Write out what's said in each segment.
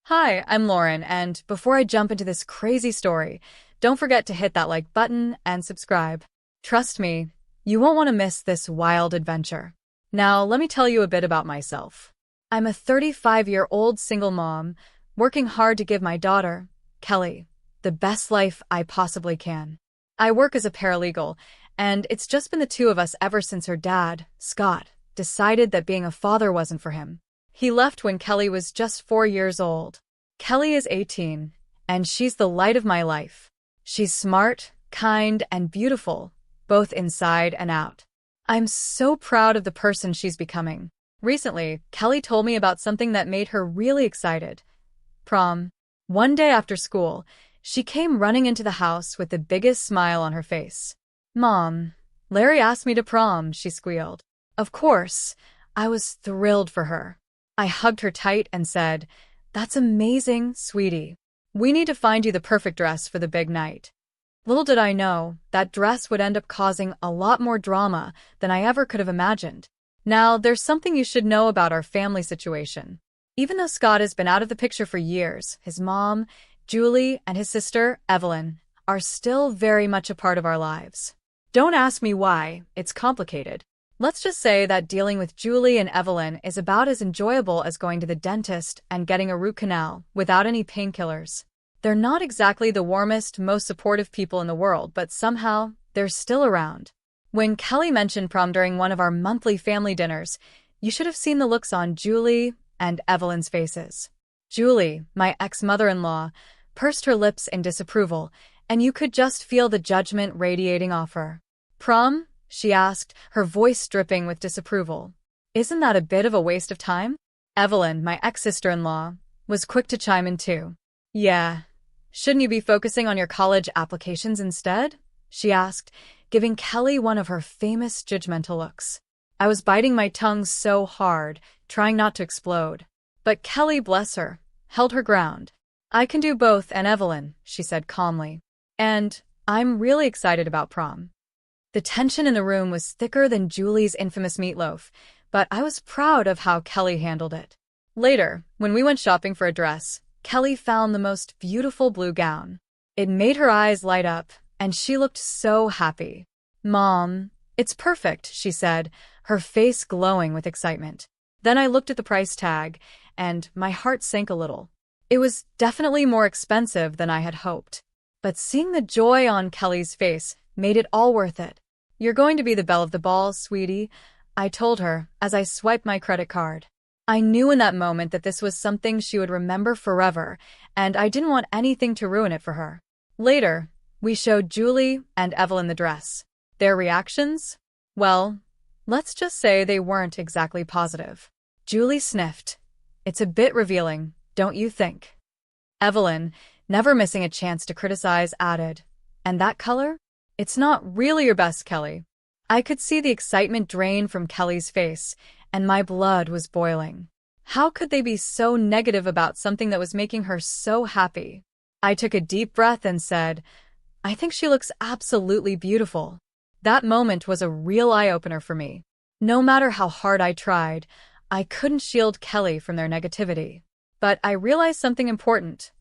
Hi, I'm Lauren, and before I jump into this crazy story, don't forget to hit that like button and subscribe. Trust me, you won't want to miss this wild adventure. Now, let me tell you a bit about myself. I'm a 35-year-old single mom, working hard to give my daughter, Kelly, the best life I possibly can. I work as a paralegal, and it's just been the two of us ever since her dad, Scott, decided that being a father wasn't for him. He left when Kelly was just 4 years old. Kelly is 18, and she's the light of my life. She's smart, kind, and beautiful, both inside and out. I'm so proud of the person she's becoming. Recently, Kelly told me about something that made her really excited. Prom. One day after school, she came running into the house with the biggest smile on her face. "Mom, Larry asked me to prom," she squealed. Of course, I was thrilled for her. I hugged her tight and said, "That's amazing, sweetie. We need to find you the perfect dress for the big night." Little did I know, that dress would end up causing a lot more drama than I ever could have imagined. Now, there's something you should know about our family situation. Even though Scott has been out of the picture for years, his mom, Julie, and his sister, Evelyn, are still very much a part of our lives. Don't ask me why, it's complicated. Let's just say that dealing with Julie and Evelyn is about as enjoyable as going to the dentist and getting a root canal without any painkillers. They're not exactly the warmest, most supportive people in the world, but somehow they're still around. When Kelly mentioned prom during one of our monthly family dinners, you should have seen the looks on Julie and Evelyn's faces. Julie, my ex-mother-in-law, pursed her lips in disapproval, and you could just feel the judgment radiating off her. "Prom?" she asked, her voice dripping with disapproval. "Isn't that a bit of a waste of time?" Evelyn, my ex-sister-in-law, was quick to chime in too. "Yeah, shouldn't you be focusing on your college applications instead?" she asked, giving Kelly one of her famous judgmental looks. I was biting my tongue so hard, trying not to explode. But Kelly, bless her, held her ground. "I can do both, and Evelyn," she said calmly. "And I'm really excited about prom." The tension in the room was thicker than Julie's infamous meatloaf, but I was proud of how Kelly handled it. Later, when we went shopping for a dress, Kelly found the most beautiful blue gown. It made her eyes light up, and she looked so happy. "Mom, it's perfect," she said, her face glowing with excitement. Then I looked at the price tag, and my heart sank a little. It was definitely more expensive than I had hoped. But seeing the joy on Kelly's face made it all worth it. "You're going to be the belle of the ball, sweetie," I told her as I swiped my credit card. I knew in that moment that this was something she would remember forever, and I didn't want anything to ruin it for her. Later, we showed Julie and Evelyn the dress. Their reactions? Well, let's just say they weren't exactly positive. Julie sniffed. "It's a bit revealing, don't you think?" Evelyn, never missing a chance to criticize, added, "And that color? It's not really your best, Kelly." I could see the excitement drain from Kelly's face, and my blood was boiling. How could they be so negative about something that was making her so happy? I took a deep breath and said, "I think she looks absolutely beautiful." That moment was a real eye-opener for me. No matter how hard I tried, I couldn't shield Kelly from their negativity. But I realized something important.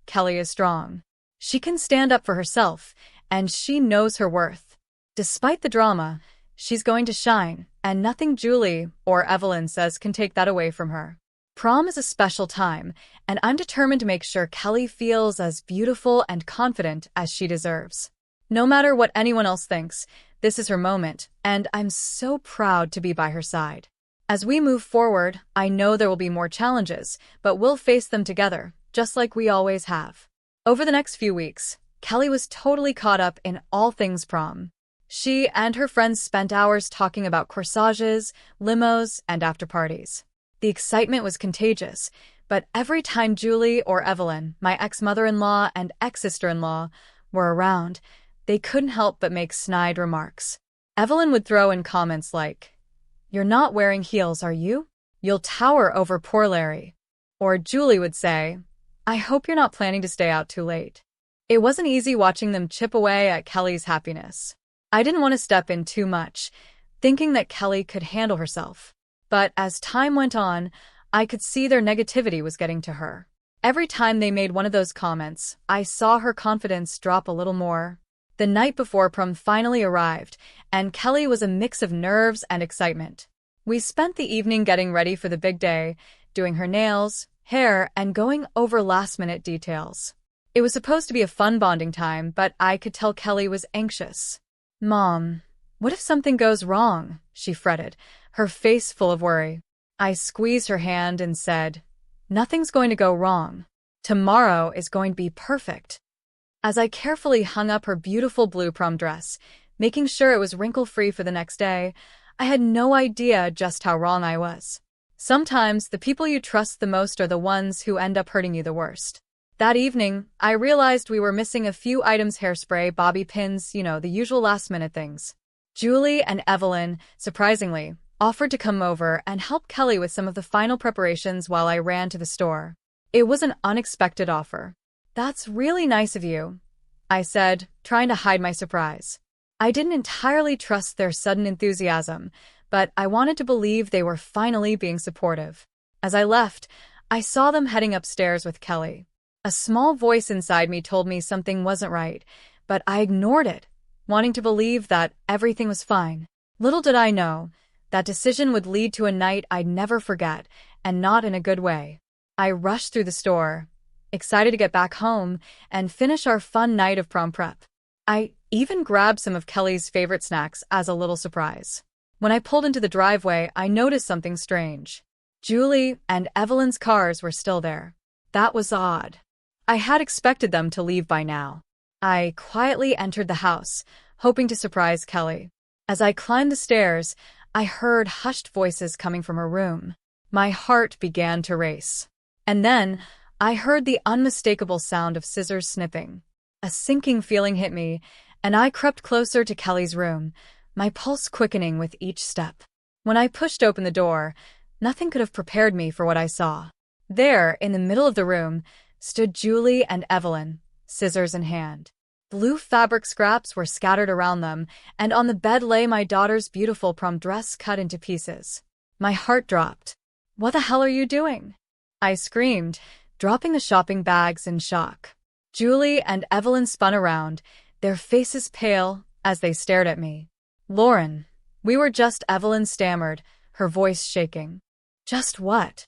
Kelly is strong. She can stand up for herself, and she knows her worth. Despite the drama, she's going to shine, and nothing Julie or Evelyn says can take that away from her. Prom is a special time, and I'm determined to make sure Kelly feels as beautiful and confident as she deserves. No matter what anyone else thinks, this is her moment, and I'm so proud to be by her side. As we move forward, I know there will be more challenges, but we'll face them together, just like we always have. Over the next few weeks, Kelly was totally caught up in all things prom. She and her friends spent hours talking about corsages, limos, and after-parties. The excitement was contagious, but every time Julie or Evelyn, my ex-mother-in-law and ex-sister-in-law, were around, they couldn't help but make snide remarks. Evelyn would throw in comments like, "You're not wearing heels, are you? You'll tower over poor Larry." Or Julie would say, "I hope you're not planning to stay out too late." It wasn't easy watching them chip away at Kelly's happiness. I didn't want to step in too much, thinking that Kelly could handle herself. But as time went on, I could see their negativity was getting to her. Every time they made one of those comments, I saw her confidence drop a little more. The night before prom finally arrived, and Kelly was a mix of nerves and excitement. We spent the evening getting ready for the big day, doing her nails, hair, and going over last-minute details. It was supposed to be a fun bonding time, but I could tell Kelly was anxious. "Mom, what if something goes wrong?" she fretted, her face full of worry. I squeezed her hand and said, "Nothing's going to go wrong. Tomorrow is going to be perfect." As I carefully hung up her beautiful blue prom dress, making sure it was wrinkle-free for the next day, I had no idea just how wrong I was. Sometimes the people you trust the most are the ones who end up hurting you the worst. That evening, I realized we were missing a few items: hairspray, bobby pins, the usual last-minute things. Julie and Evelyn, surprisingly, offered to come over and help Kelly with some of the final preparations while I ran to the store. It was an unexpected offer. "That's really nice of you," I said, trying to hide my surprise. I didn't entirely trust their sudden enthusiasm, but I wanted to believe they were finally being supportive. As I left, I saw them heading upstairs with Kelly. A small voice inside me told me something wasn't right, but I ignored it, wanting to believe that everything was fine. Little did I know, that decision would lead to a night I'd never forget, and not in a good way. I rushed through the store, excited to get back home and finish our fun night of prom prep. I even grabbed some of Kelly's favorite snacks as a little surprise. When I pulled into the driveway, I noticed something strange. Julie and Evelyn's cars were still there. That was odd. I had expected them to leave by now. I quietly entered the house, hoping to surprise Kelly. As I climbed the stairs, I heard hushed voices coming from her room. My heart began to race. And then, I heard the unmistakable sound of scissors snipping. A sinking feeling hit me, and I crept closer to Kelly's room, my pulse quickening with each step. When I pushed open the door, nothing could have prepared me for what I saw. There, in the middle of the room, stood Julie and Evelyn, scissors in hand. Blue fabric scraps were scattered around them, and on the bed lay my daughter's beautiful prom dress cut into pieces. My heart dropped. "What the hell are you doing?" I screamed, dropping the shopping bags in shock. Julie and Evelyn spun around, their faces pale as they stared at me. "Lauren, we were just..." Evelyn stammered, her voice shaking. "Just what?"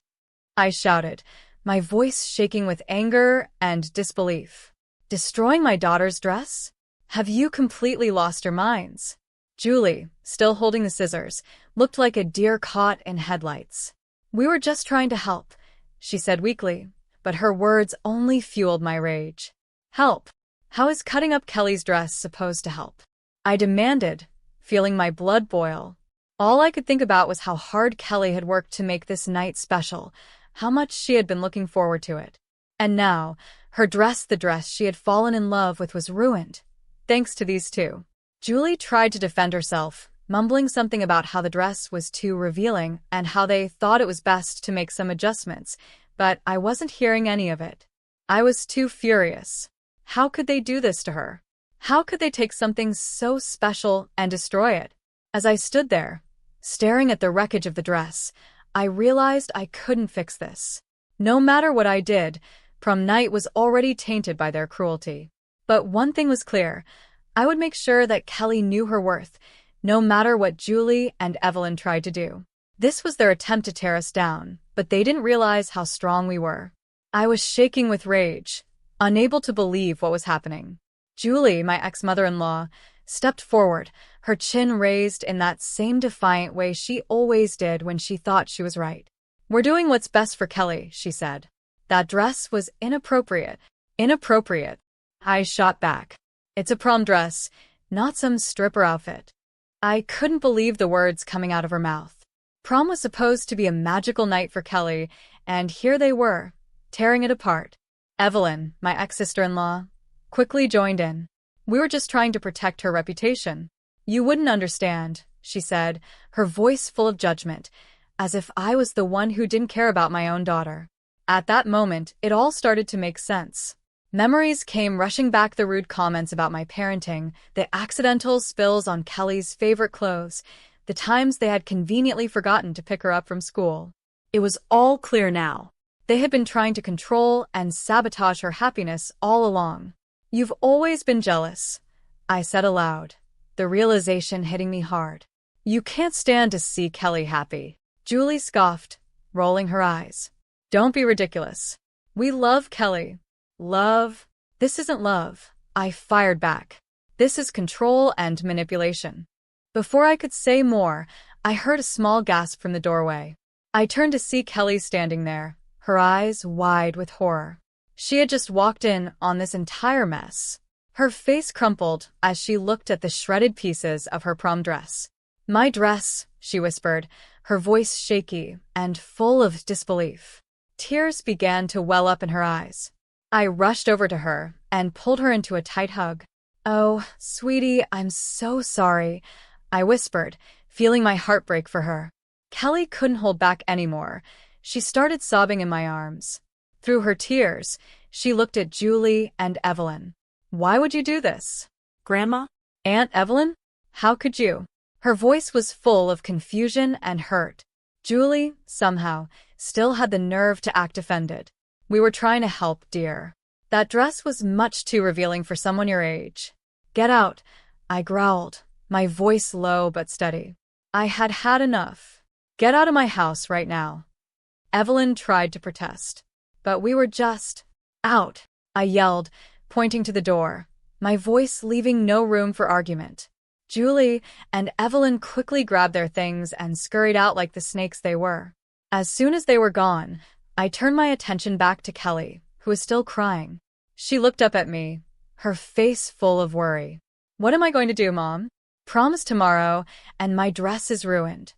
I shouted, my voice shaking with anger and disbelief. "Destroying my daughter's dress? Have you completely lost your minds?" Julie, still holding the scissors, looked like a deer caught in headlights. "We were just trying to help," she said weakly, but her words only fueled my rage. "Help? How is cutting up Kelly's dress supposed to help?" I demanded, feeling my blood boil. All I could think about was how hard Kelly had worked to make this night special, how much she had been looking forward to it. And now, her dress, the dress she had fallen in love with, was ruined, thanks to these two. Julie tried to defend herself, mumbling something about how the dress was too revealing and how they thought it was best to make some adjustments, but I wasn't hearing any of it. I was too furious. How could they do this to her? How could they take something so special and destroy it? As I stood there, staring at the wreckage of the dress, I realized I couldn't fix this. No matter what I did, prom night was already tainted by their cruelty. But one thing was clear: I would make sure that Kelly knew her worth, no matter what Julie and Evelyn tried to do. This was their attempt to tear us down, but they didn't realize how strong we were. I was shaking with rage, unable to believe what was happening. Julie, my ex-mother-in-law, stepped forward, her chin raised in that same defiant way she always did when she thought she was right. "We're doing what's best for Kelly," she said. "That dress was inappropriate." "Inappropriate?" I shot back. "It's a prom dress, not some stripper outfit." I couldn't believe the words coming out of her mouth. Prom was supposed to be a magical night for Kelly, and here they were, tearing it apart. Evelyn, my ex-sister-in-law, quickly joined in. "We were just trying to protect her reputation." "You wouldn't understand," she said, her voice full of judgment, as if I was the one who didn't care about my own daughter. At that moment, it all started to make sense. Memories came rushing back: the rude comments about my parenting, the accidental spills on Kelly's favorite clothes, the times they had conveniently forgotten to pick her up from school. It was all clear now. They had been trying to control and sabotage her happiness all along. "You've always been jealous," I said aloud, the realization hitting me hard. "You can't stand to see Kelly happy." Julie scoffed, rolling her eyes. "Don't be ridiculous. We love Kelly." "Love? This isn't love," I fired back. "This is control and manipulation." Before I could say more, I heard a small gasp from the doorway. I turned to see Kelly standing there, her eyes wide with horror. She had just walked in on this entire mess. Her face crumpled as she looked at the shredded pieces of her prom dress. "My dress," she whispered, her voice shaky and full of disbelief. Tears began to well up in her eyes. I rushed over to her and pulled her into a tight hug. "Oh, sweetie, I'm so sorry," I whispered, feeling my heart break for her. Kelly couldn't hold back anymore. She started sobbing in my arms. Through her tears, she looked at Julie and Evelyn. "Why would you do this?" "Grandma?" "Aunt Evelyn? How could you?" Her voice was full of confusion and hurt. Julie, somehow, still had the nerve to act offended. "We were trying to help, dear. That dress was much too revealing for someone your age." "Get out," I growled, my voice low but steady. I had had enough. "Get out of my house right now." Evelyn tried to protest. "But we were just out," I yelled, pointing to the door, my voice leaving no room for argument. Julie and Evelyn quickly grabbed their things and scurried out like the snakes they were. As soon as they were gone, I turned my attention back to Kelly, who was still crying. She looked up at me, her face full of worry. "What am I going to do, Mom? Prom's tomorrow, and my dress is ruined."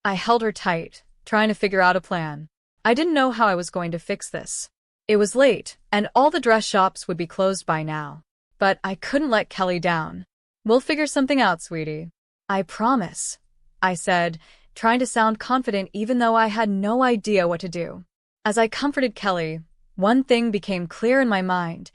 I held her tight, trying to figure out a plan. I didn't know how I was going to fix this. It was late, and all the dress shops would be closed by now. But I couldn't let Kelly down. "We'll figure something out, sweetie. I promise," I said, trying to sound confident even though I had no idea what to do. As I comforted Kelly, one thing became clear in my mind.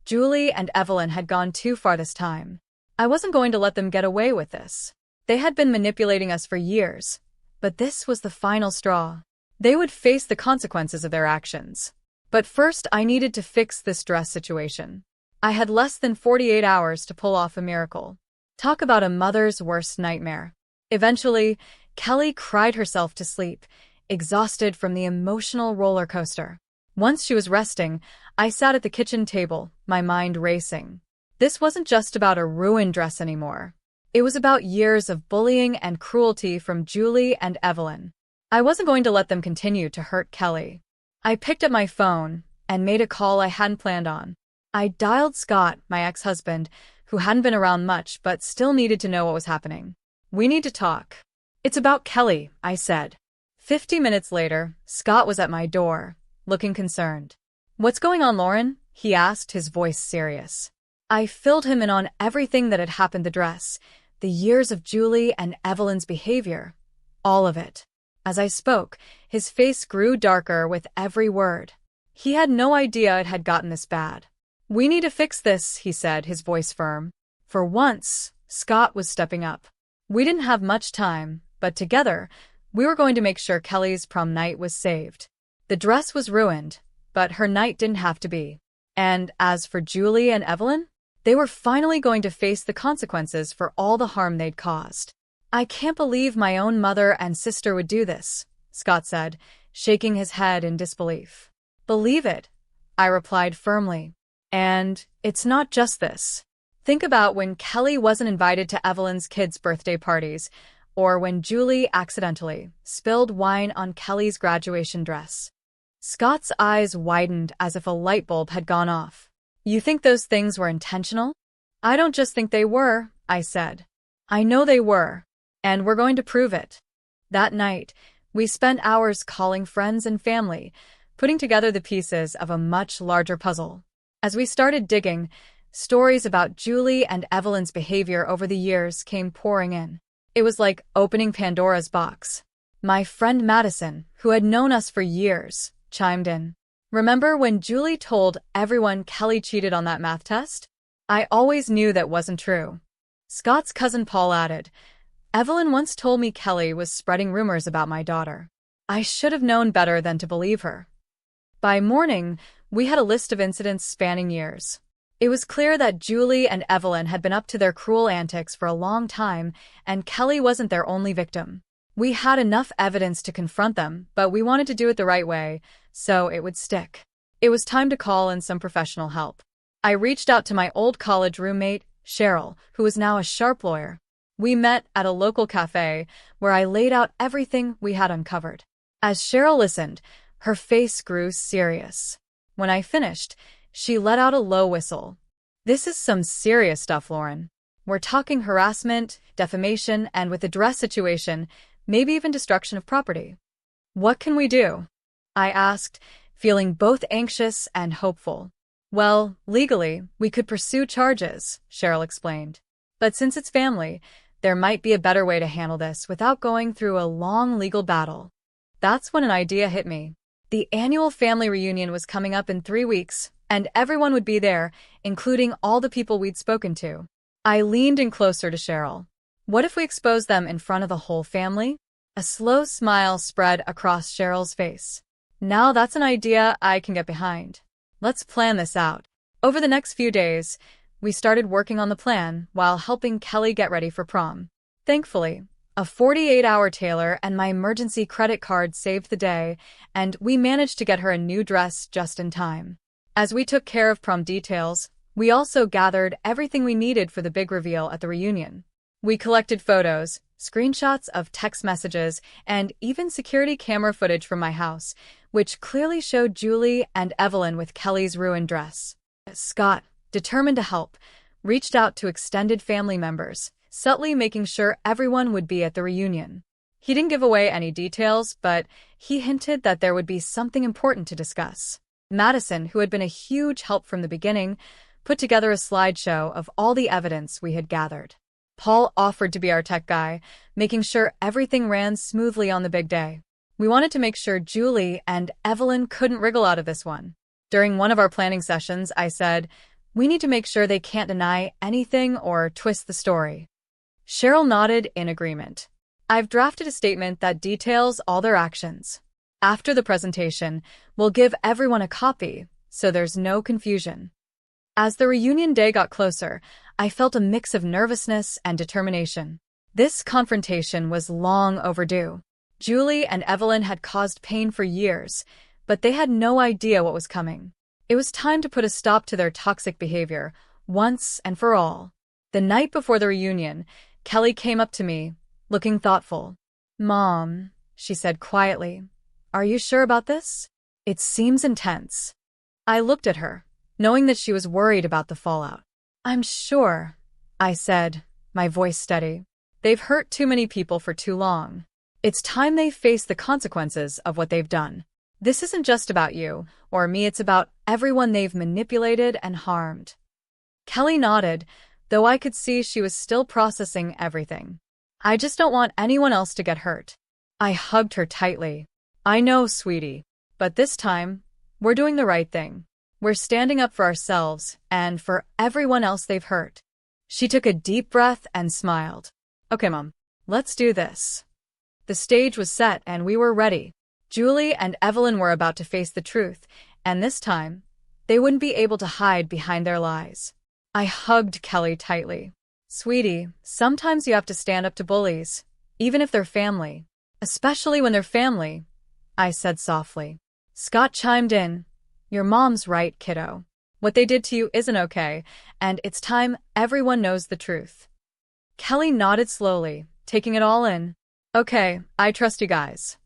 Julie and Evelyn had gone too far this time. I wasn't going to let them get away with this. They had been manipulating us for years, but this was the final straw. They would face the consequences of their actions. But first, I needed to fix this dress situation. I had less than 48 hours to pull off a miracle. Talk about a mother's worst nightmare. Eventually, Kelly cried herself to sleep, exhausted from the emotional roller coaster. Once she was resting, I sat at the kitchen table, my mind racing. This wasn't just about a ruined dress anymore. It was about years of bullying and cruelty from Julie and Evelyn. I wasn't going to let them continue to hurt Kelly. I picked up my phone and made a call I hadn't planned on. I dialed Scott, my ex-husband, who hadn't been around much but still needed to know what was happening. "We need to talk." "It's about Kelly," I said. 50 minutes later, Scott was at my door, looking concerned. "What's going on, Lauren?" he asked, his voice serious. I filled him in on everything that had happened: the dress, the years of Julie and Evelyn's behavior, all of it. As I spoke, his face grew darker with every word. He had no idea it had gotten this bad. "We need to fix this," he said, his voice firm. For once, Scott was stepping up. We didn't have much time, but together, we were going to make sure Kelly's prom night was saved. The dress was ruined, but her night didn't have to be. And as for Julie and Evelyn, they were finally going to face the consequences for all the harm they'd caused. "I can't believe my own mother and sister would do this," Scott said, shaking his head in disbelief. "Believe it," I replied firmly. "And it's not just this. Think about when Kelly wasn't invited to Evelyn's kids' birthday parties, or when Julie accidentally spilled wine on Kelly's graduation dress." Scott's eyes widened as if a light bulb had gone off. "You think those things were intentional?" "I don't just think they were," I said. "I know they were, and we're going to prove it." That night, we spent hours calling friends and family, putting together the pieces of a much larger puzzle. As we started digging, stories about Julie and Evelyn's behavior over the years came pouring in. It was like opening Pandora's box. My friend Madison, who had known us for years, chimed in. "Remember when Julie told everyone Kelly cheated on that math test? I always knew that wasn't true." Scott's cousin Paul added, "Evelyn once told me Kelly was spreading rumors about my daughter. I should have known better than to believe her." By morning, we had a list of incidents spanning years. It was clear that Julie and Evelyn had been up to their cruel antics for a long time, and Kelly wasn't their only victim. We had enough evidence to confront them, but we wanted to do it the right way, so it would stick. It was time to call in some professional help. I reached out to my old college roommate, Cheryl, who was now a sharp lawyer. We met at a local cafe, where I laid out everything we had uncovered. As Cheryl listened, her face grew serious. When I finished, she let out a low whistle. "This is some serious stuff, Lauren. We're talking harassment, defamation, and with the dress situation, maybe even destruction of property." "What can we do?" I asked, feeling both anxious and hopeful. "Well, legally, we could pursue charges," Cheryl explained. "But since it's family, there might be a better way to handle this without going through a long legal battle." That's when an idea hit me. The annual family reunion was coming up in 3 weeks, and everyone would be there, including all the people we'd spoken to. I leaned in closer to Cheryl. "What if we expose them in front of the whole family?" A slow smile spread across Cheryl's face. "Now that's an idea I can get behind. Let's plan this out." Over the next few days, we started working on the plan while helping Kelly get ready for prom. Thankfully, a 48-hour tailor and my emergency credit card saved the day, and we managed to get her a new dress just in time. As we took care of prom details, we also gathered everything we needed for the big reveal at the reunion. We collected photos, screenshots of text messages, and even security camera footage from my house, which clearly showed Julie and Evelyn with Kelly's ruined dress. Scott, determined to help, reached out to extended family members, subtly making sure everyone would be at the reunion. He didn't give away any details, but he hinted that there would be something important to discuss. Madison, who had been a huge help from the beginning, put together a slideshow of all the evidence we had gathered. Paul offered to be our tech guy, making sure everything ran smoothly on the big day. We wanted to make sure Julie and Evelyn couldn't wriggle out of this one. During one of our planning sessions, I said, "We need to make sure they can't deny anything or twist the story." Cheryl nodded in agreement. "I've drafted a statement that details all their actions. After the presentation, we'll give everyone a copy, so there's no confusion." As the reunion day got closer, I felt a mix of nervousness and determination. This confrontation was long overdue. Julie and Evelyn had caused pain for years, but they had no idea what was coming. It was time to put a stop to their toxic behavior, once and for all. The night before the reunion, Kelly came up to me, looking thoughtful. "Mom," she said quietly, "are you sure about this? It seems intense." I looked at her, knowing that she was worried about the fallout. "I'm sure," I said, my voice steady. "They've hurt too many people for too long. It's time they face the consequences of what they've done. This isn't just about you or me, it's about everyone they've manipulated and harmed." Kelly nodded, though I could see she was still processing everything. "I just don't want anyone else to get hurt." I hugged her tightly. "I know, sweetie, but this time, we're doing the right thing. We're standing up for ourselves and for everyone else they've hurt." She took a deep breath and smiled. "Okay, Mom, let's do this." The stage was set and we were ready. Julie and Evelyn were about to face the truth, and this time, they wouldn't be able to hide behind their lies. I hugged Kelly tightly. "Sweetie, sometimes you have to stand up to bullies, even if they're family. Especially when they're family," I said softly. Scott chimed in. "Your mom's right, kiddo. What they did to you isn't okay, and it's time everyone knows the truth." Kelly nodded slowly, taking it all in. "Okay, I trust you guys."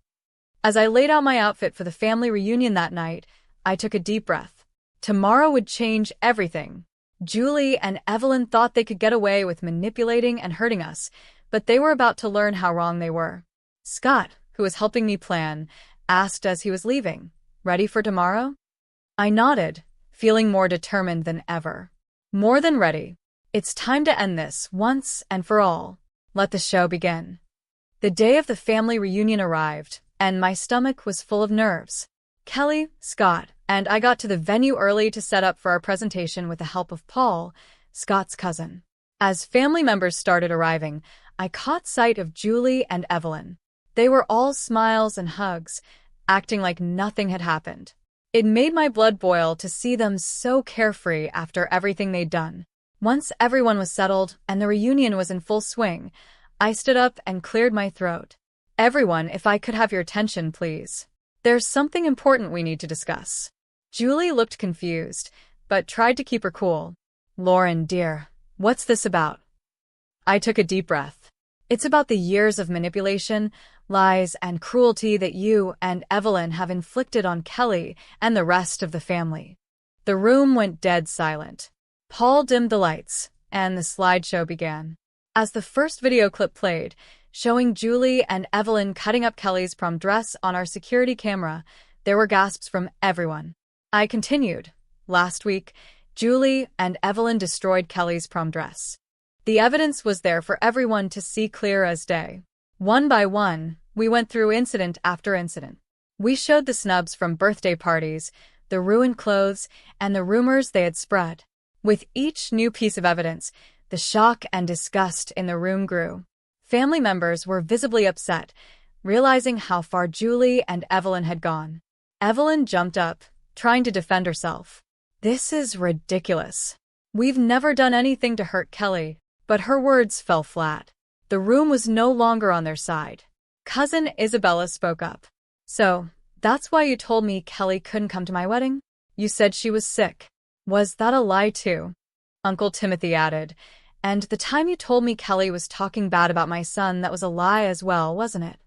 As I laid out my outfit for the family reunion that night, I took a deep breath. Tomorrow would change everything. Julie and Evelyn thought they could get away with manipulating and hurting us, but they were about to learn how wrong they were. Scott, who was helping me plan, asked as he was leaving, "Ready for tomorrow?" I nodded, feeling more determined than ever. "More than ready. It's time to end this once and for all. Let the show begin." The day of the family reunion arrived, and my stomach was full of nerves. Kelly, Scott, and I got to the venue early to set up for our presentation with the help of Paul, Scott's cousin. As family members started arriving, I caught sight of Julie and Evelyn. They were all smiles and hugs, acting like nothing had happened. It made my blood boil to see them so carefree after everything they'd done. Once everyone was settled and the reunion was in full swing, I stood up and cleared my throat. Everyone, if I could have your attention, please. There's something important we need to discuss. Julie looked confused, but tried to keep her cool. Lauren, dear, what's this about? I took a deep breath. It's about the years of manipulation, lies, and cruelty that you and Evelyn have inflicted on Kelly and the rest of the family. The room went dead silent. Paul dimmed the lights, and the slideshow began. As the first video clip played, showing Julie and Evelyn cutting up Kelly's prom dress on our security camera, there were gasps from everyone. I continued. Last week, Julie and Evelyn destroyed Kelly's prom dress. The evidence was there for everyone to see clear as day. One by one, we went through incident after incident. We showed the snubs from birthday parties, the ruined clothes, and the rumors they had spread. With each new piece of evidence, the shock and disgust in the room grew. Family members were visibly upset, realizing how far Julie and Evelyn had gone. Evelyn jumped up, trying to defend herself. This is ridiculous. We've never done anything to hurt Kelly, but her words fell flat. The room was no longer on their side. Cousin Isabella spoke up. So, that's why you told me Kelly couldn't come to my wedding? You said she was sick. Was that a lie too? Uncle Timothy added. And the time you told me Kelly was talking bad about my son, that was a lie as well, wasn't it?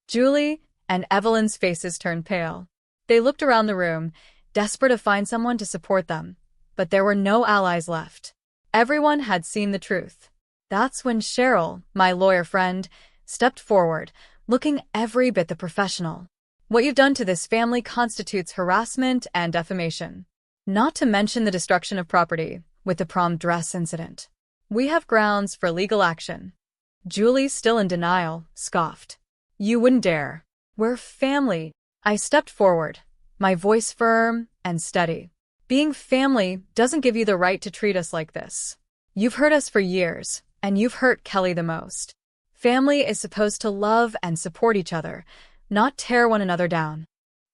Julie and Evelyn's faces turned pale. They looked around the room, desperate to find someone to support them. But there were no allies left. Everyone had seen the truth. That's when Cheryl, my lawyer friend, stepped forward, looking every bit the professional. What you've done to this family constitutes harassment and defamation. Not to mention the destruction of property with the prom dress incident. We have grounds for legal action. Julie, still in denial, scoffed. You wouldn't dare. We're family. I stepped forward, my voice firm and steady. Being family doesn't give you the right to treat us like this. You've hurt us for years, and you've hurt Kelly the most. Family is supposed to love and support each other, not tear one another down.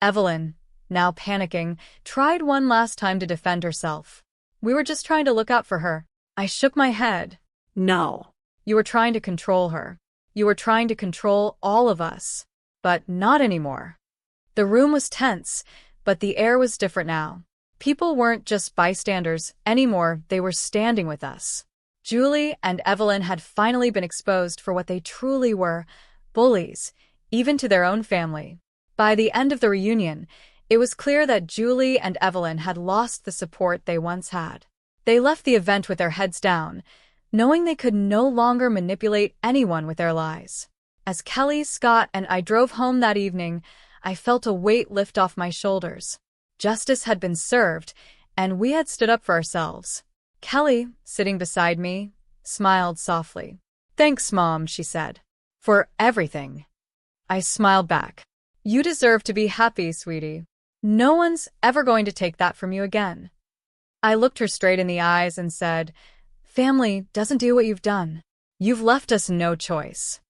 Evelyn, now panicking, tried one last time to defend herself. We were just trying to look out for her. I shook my head. No. You were trying to control her. You were trying to control all of us. But not anymore. The room was tense, but the air was different now. People weren't just bystanders anymore, they were standing with us. Julie and Evelyn had finally been exposed for what they truly were, bullies, even to their own family. By the end of the reunion, it was clear that Julie and Evelyn had lost the support they once had. They left the event with their heads down, knowing they could no longer manipulate anyone with their lies. As Kelly, Scott, and I drove home that evening, I felt a weight lift off my shoulders. Justice had been served, and we had stood up for ourselves. Kelly, sitting beside me, smiled softly. Thanks, Mom, she said. For everything. I smiled back. You deserve to be happy, sweetie. No one's ever going to take that from you again. I looked her straight in the eyes and said, Family doesn't do what you've done. You've left us no choice.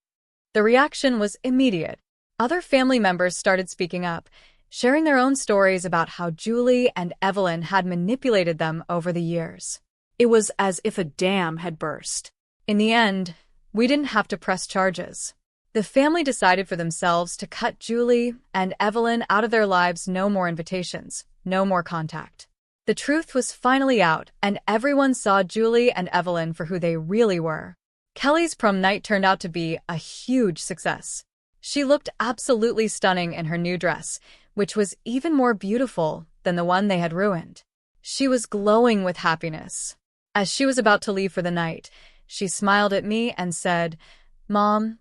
The reaction was immediate. Other family members started speaking up, sharing their own stories about how Julie and Evelyn had manipulated them over the years. It was as if a dam had burst. In the end, we didn't have to press charges. The family decided for themselves to cut Julie and Evelyn out of their lives. No more invitations, no more contact. The truth was finally out, and everyone saw Julie and Evelyn for who they really were. Kelly's prom night turned out to be a huge success. She looked absolutely stunning in her new dress, which was even more beautiful than the one they had ruined. She was glowing with happiness. As she was about to leave for the night, she smiled at me and said, Mom,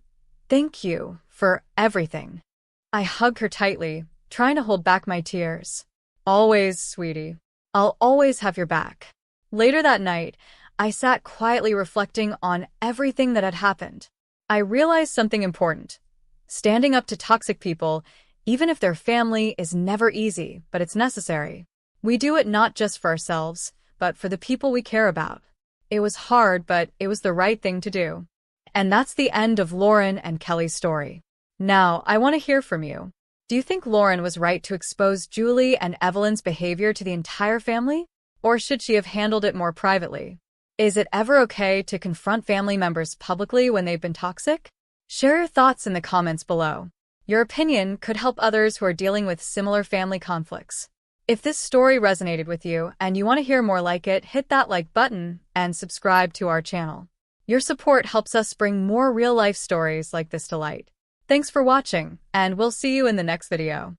thank you for everything. I hugged her tightly, trying to hold back my tears. Always, sweetie. I'll always have your back. Later that night, I sat quietly reflecting on everything that had happened. I realized something important. Standing up to toxic people, even if their family, is never easy, but it's necessary. We do it not just for ourselves, but for the people we care about. It was hard, but it was the right thing to do. And that's the end of Lauren and Kelly's story. Now, I want to hear from you. Do you think Lauren was right to expose Julie and Evelyn's behavior to the entire family? Or should she have handled it more privately? Is it ever okay to confront family members publicly when they've been toxic? Share your thoughts in the comments below. Your opinion could help others who are dealing with similar family conflicts. If this story resonated with you and you want to hear more like it, hit that like button and subscribe to our channel. Your support helps us bring more real-life stories like this to light. Thanks for watching, and we'll see you in the next video.